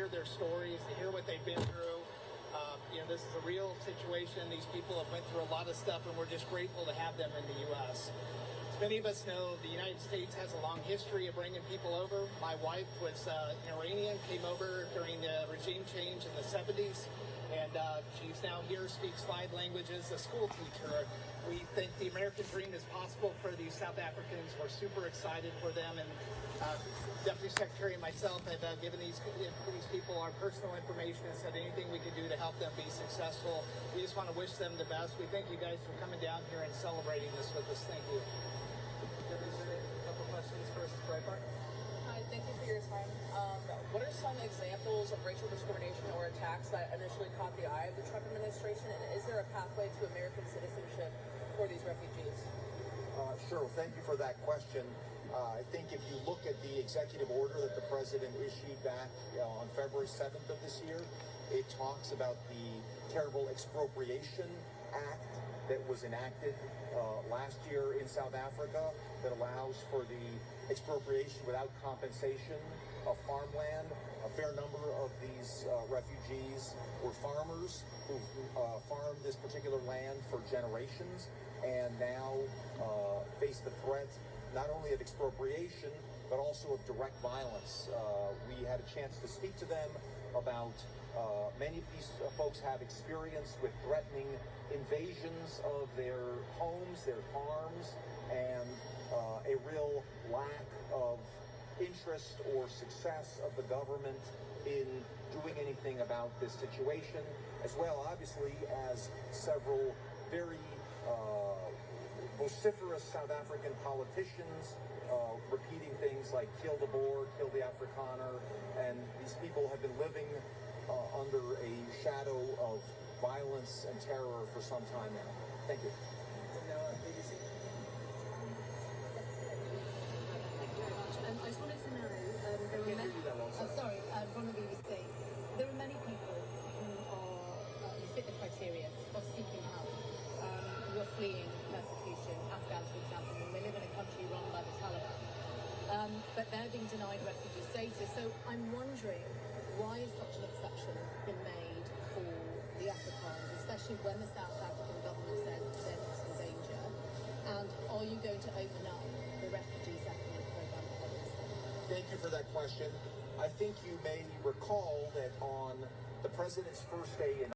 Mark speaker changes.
Speaker 1: hear their stories, to hear what they've been through. This is a real situation. These people have went through a lot of stuff, and we're just grateful to have them in the U.S. As many of us know, the United States has a long history of bringing people over. My wife was Iranian, came over during the regime change in the 70s, and she's now here, speaks 5 languages, a school teacher. We think the American dream is possible for these South Africans. We're super excited for them, and Deputy Secretary and myself have given these people our personal information and said anything we can do to help them be successful. We just want to wish them the best. We thank you guys for coming down here and celebrating this with us. Thank you. A couple questions first, Breitbart.
Speaker 2: Hi, thank you for your time. What are some examples of racial discrimination or attacks that initially caught the eye of the Trump administration, and is there a pathway to American citizenship for these refugees?
Speaker 3: Sure. Well, thank you for that question. I think if you look at the executive order that the president issued back on February 7th of this year, it talks about the terrible expropriation act that was enacted last year in South Africa that allows for the expropriation without compensation of farmland. A fair number of these refugees were farmers who've farmed this particular land for generations and now face the threat not only of expropriation but also of direct violence. We had a chance to speak to them about many of these folks have experience with threatening invasions of their homes, their farms, and a real lack of interest or success of the government in doing anything about this situation, as well, obviously, as several very vociferous South African politicians repeating things like kill the Boer, kill the Afrikaner, and these people have been living under a shadow of violence and terror for some time now. Thank you.
Speaker 1: BBC.
Speaker 4: I just wanted to know, there were many, from the BBC, there are many people who fit the criteria of seeking help, who are fleeing persecution, Afghans, for example, and they live in a country run by the Taliban, but they're being denied refugee status. So I'm wondering, why has such an exception been made for the Afrikaners, especially when the South African government says they're not in danger? And are you going to open up the refugee settlement program for others?
Speaker 3: Thank you for that question. I think you may recall that on the president's first day in